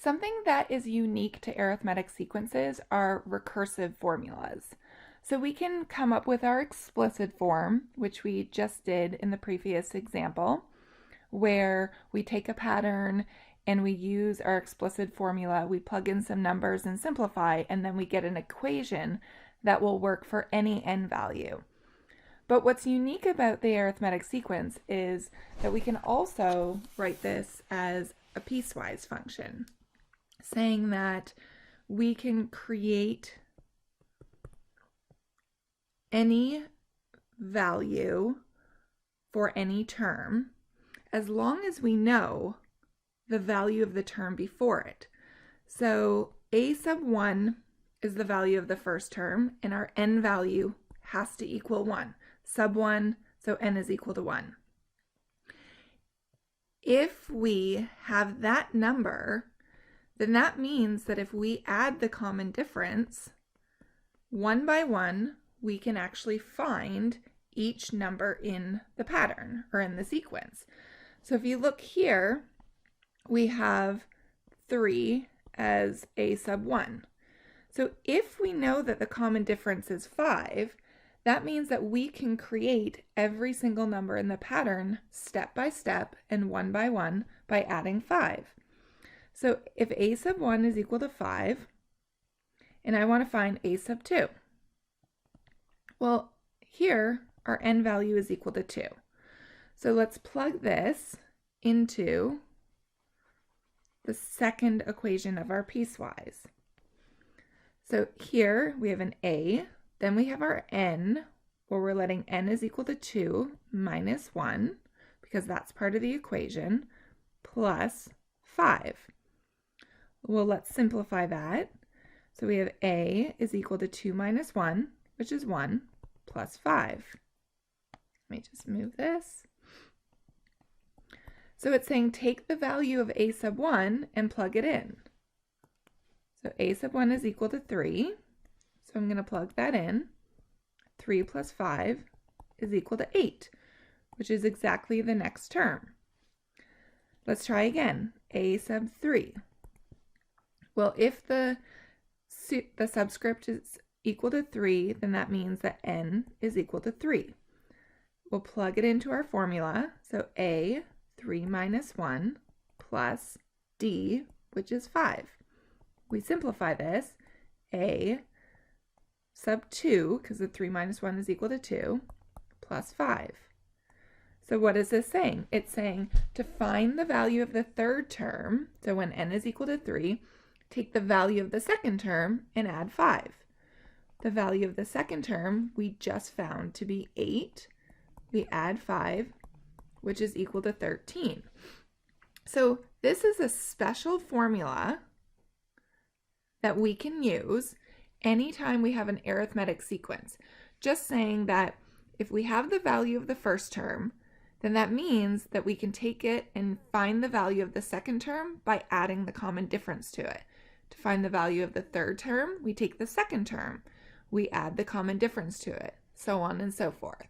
Something that is unique to arithmetic sequences are recursive formulas. So we can come up with our explicit form, which we just did in the previous example, where we take a pattern and we use our explicit formula, we plug in some numbers and simplify, and then we get an equation that will work for any n value. But what's unique about the arithmetic sequence is that we can also write this as a piecewise function, saying that we can create any value for any term as long as we know the value of the term before it. So a sub 1 is the value of the first term, and our n value has to equal 1. Sub 1, so n is equal to 1. If we have that number, then that means that if we add the common difference, one by one, we can actually find each number in the pattern or in the sequence. So if you look here, we have 3 as a sub 1. So if we know that the common difference is 5, that means that we can create every single number in the pattern step by step and one by one by adding 5. So if a sub 1 is equal to 5, and I want to find a sub 2, well, here our n value is equal to 2. So let's plug this into the second equation of our piecewise. So here we have an a, then we have our n, where we're letting n is equal to 2 minus 1, because that's part of the equation, plus 5. Well, let's simplify that. So we have a is equal to 2 minus 1, which is 1, plus 5. Let me just move this. So it's saying take the value of a sub 1 and plug it in. So a sub 1 is equal to 3. So I'm going to plug that in. 3 plus 5 is equal to 8, which is exactly the next term. Let's try again. A sub 3. Well, if the subscript is equal to 3, then that means that n is equal to 3. We'll plug it into our formula. So a, 3 minus 1, plus d, which is 5. We simplify this. A sub 2, because the 3 minus 1 is equal to 2, plus 5. So what is this saying? It's saying to find the value of the third term, so when n is equal to 3, take the value of the second term and add 5. The value of the second term we just found to be 8. We add 5, which is equal to 13. So this is a special formula that we can use anytime we have an arithmetic sequence. Just saying that if we have the value of the first term, then that means that we can take it and find the value of the second term by adding the common difference to it. To find the value of the third term, we take the second term. We add the common difference to it, so on and so forth.